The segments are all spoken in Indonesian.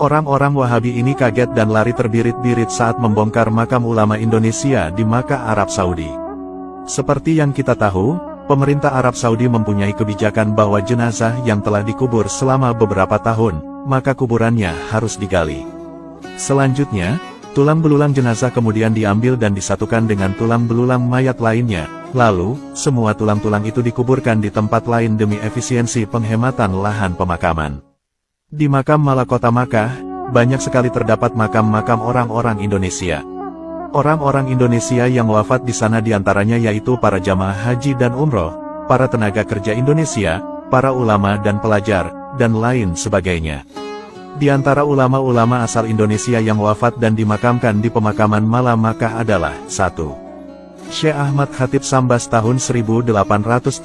Orang-orang Wahabi ini kaget dan lari terbirit-birit saat membongkar makam ulama Indonesia di Makkah, Arab Saudi. Seperti yang kita tahu, pemerintah Arab Saudi mempunyai kebijakan bahwa jenazah yang telah dikubur selama beberapa tahun, maka kuburannya harus digali. Selanjutnya, tulang belulang jenazah kemudian diambil dan disatukan dengan tulang belulang mayat lainnya. Lalu, semua tulang-tulang itu dikuburkan di tempat lain demi efisiensi penghematan lahan pemakaman. Di makam Mala Kota Makkah, banyak sekali terdapat makam-makam orang-orang Indonesia. Orang-orang Indonesia yang wafat di sana diantaranya yaitu para jamaah haji dan umroh, para tenaga kerja Indonesia, para ulama dan pelajar, dan lain sebagainya. Di antara ulama-ulama asal Indonesia yang wafat dan dimakamkan di pemakaman Mala Makkah adalah 1. Syekh Ahmad Khatib Sambas tahun 1875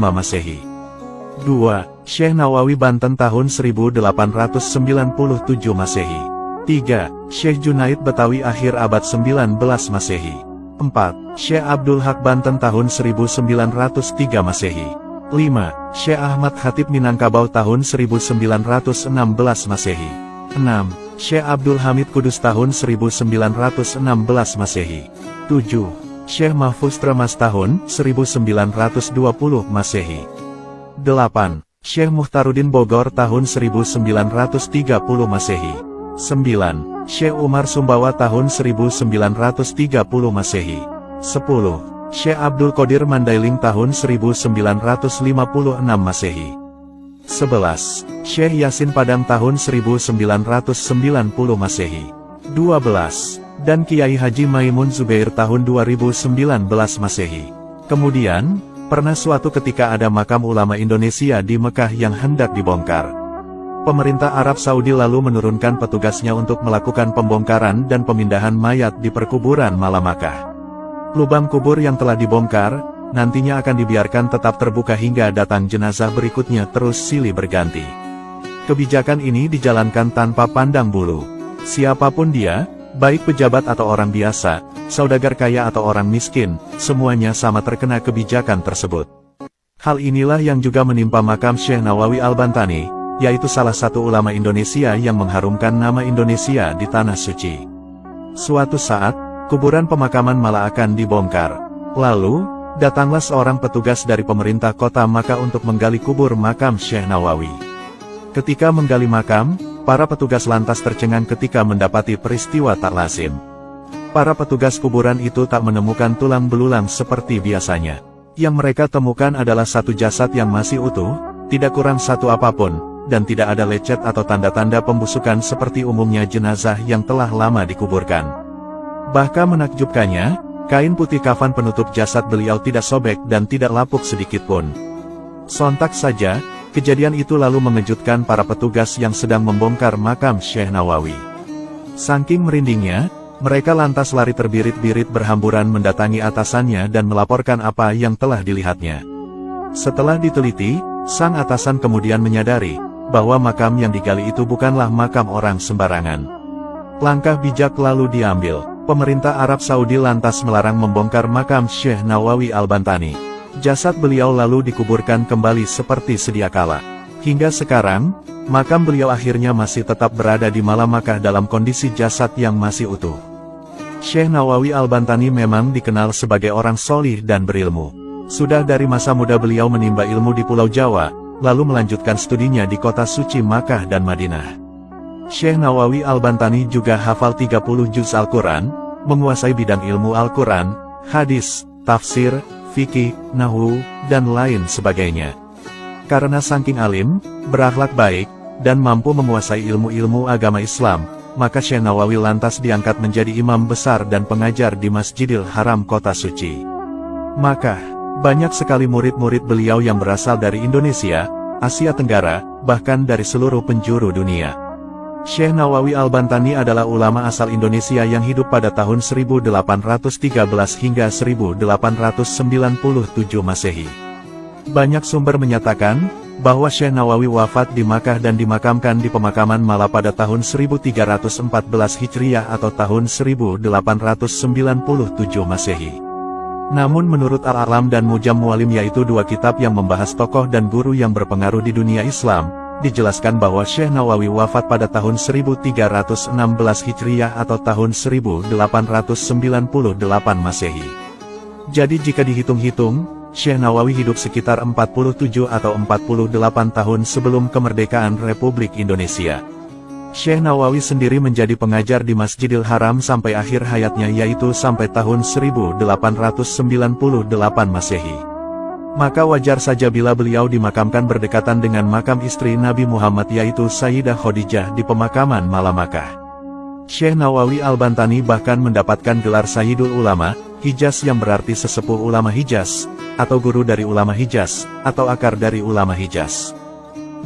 Masehi. 2. Syekh Nawawi Banten tahun 1897 Masehi. 3. Syekh Junaid Betawi akhir abad 19 Masehi. 4. Syekh Abdul Haq Banten tahun 1903 Masehi. 5. Syekh Ahmad Khatib Minangkabau tahun 1916 Masehi. 6. Syekh Abdul Hamid Kudus tahun 1916 Masehi. 7. Syekh Mahfuz Tremas tahun 1920 Masehi. 8. Syekh Muhtarudin Bogor tahun 1930 Masehi. 9. Syekh Umar Sumbawa tahun 1930 Masehi. 10. Syekh Abdul Qadir Mandailing tahun 1956 Masehi. 11. Syekh Yasin Padang tahun 1990 Masehi. 12. Dan Kiai Haji Maimun Zubair tahun 2019 Masehi. Kemudian, pernah suatu ketika ada makam ulama Indonesia di Mekah yang hendak dibongkar. Pemerintah Arab Saudi lalu menurunkan petugasnya untuk melakukan pembongkaran dan pemindahan mayat di perkuburan Mala Makkah. Lubang kubur yang telah dibongkar, nantinya akan dibiarkan tetap terbuka hingga datang jenazah berikutnya terus silih berganti. Kebijakan ini dijalankan tanpa pandang bulu. Siapapun dia, baik pejabat atau orang biasa, saudagar kaya atau orang miskin, semuanya sama terkena kebijakan tersebut. Hal inilah yang juga menimpa makam Syekh Nawawi Al-Bantani, yaitu salah satu ulama Indonesia yang mengharumkan nama Indonesia di Tanah Suci. Suatu saat, kuburan pemakaman Mala akan dibongkar. Lalu, datanglah seorang petugas dari pemerintah kota Makkah untuk menggali kubur makam Syekh Nawawi. Ketika menggali makam, para petugas lantas tercengang ketika mendapati peristiwa tak lazim. Para petugas kuburan itu tak menemukan tulang belulang seperti biasanya. Yang mereka temukan adalah satu jasad yang masih utuh, tidak kurang satu apapun, dan tidak ada lecet atau tanda-tanda pembusukan seperti umumnya jenazah yang telah lama dikuburkan. Bahkan menakjubkannya, kain putih kafan penutup jasad beliau tidak sobek dan tidak lapuk sedikitpun. Sontak saja, kejadian itu lalu mengejutkan para petugas yang sedang membongkar makam Syekh Nawawi. Saking merindingnya, mereka lantas lari terbirit-birit berhamburan mendatangi atasannya dan melaporkan apa yang telah dilihatnya. Setelah diteliti, sang atasan kemudian menyadari bahwa makam yang digali itu bukanlah makam orang sembarangan. Langkah bijak lalu diambil. Pemerintah Arab Saudi lantas melarang membongkar makam Syekh Nawawi Al-Bantani. Jasad beliau lalu dikuburkan kembali seperti sedia kala. Hingga sekarang, makam beliau akhirnya masih tetap berada di Mala Makkah dalam kondisi jasad yang masih utuh. Syekh Nawawi Al-Bantani memang dikenal sebagai orang solih dan berilmu. Sudah dari masa muda beliau menimba ilmu di Pulau Jawa, lalu melanjutkan studinya di kota suci Makkah dan Madinah. Syekh Nawawi Al-Bantani juga hafal 30 juz Al-Quran, menguasai bidang ilmu Al-Quran, hadis, tafsir, fikih, nahwu, dan lain sebagainya. Karena saking alim, berakhlak baik, dan mampu menguasai ilmu-ilmu agama Islam, maka Syekh Nawawi lantas diangkat menjadi imam besar dan pengajar di Masjidil Haram Kota Suci Makkah. Banyak sekali murid-murid beliau yang berasal dari Indonesia, Asia Tenggara, bahkan dari seluruh penjuru dunia. Syekh Nawawi Al-Bantani adalah ulama asal Indonesia yang hidup pada tahun 1813 hingga 1897 Masehi. Banyak sumber menyatakan bahwa Syekh Nawawi wafat di Makkah dan dimakamkan di pemakaman Mala pada tahun 1314 Hijriah atau tahun 1897 Masehi. Namun menurut Al-A'lam dan Mujam Mualim, yaitu dua kitab yang membahas tokoh dan guru yang berpengaruh di dunia Islam, dijelaskan bahwa Syekh Nawawi wafat pada tahun 1316 Hijriah atau tahun 1898 Masehi. Jadi jika dihitung-hitung, Syekh Nawawi hidup sekitar 47 atau 48 tahun sebelum kemerdekaan Republik Indonesia. Syekh Nawawi sendiri menjadi pengajar di Masjidil Haram sampai akhir hayatnya, yaitu sampai tahun 1898 Masehi. Maka wajar saja bila beliau dimakamkan berdekatan dengan makam istri Nabi Muhammad, yaitu Sayyidah Khadijah, di pemakaman Malammakkah. Syekh Nawawi Al-Bantani bahkan mendapatkan gelar Sayyidul Ulama Hijaz, yang berarti sesepuh ulama Hijaz, atau guru dari ulama Hijaz, atau akar dari ulama Hijaz.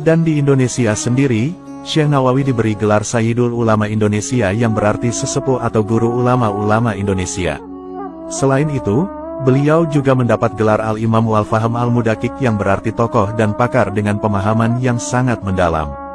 Dan di Indonesia sendiri, Syekh Nawawi diberi gelar Sayyidul Ulama Indonesia, yang berarti sesepuh atau guru ulama-ulama Indonesia. Selain itu, beliau juga mendapat gelar Al-Imam Wal Faham Al-Mudakik, yang berarti tokoh dan pakar dengan pemahaman yang sangat mendalam.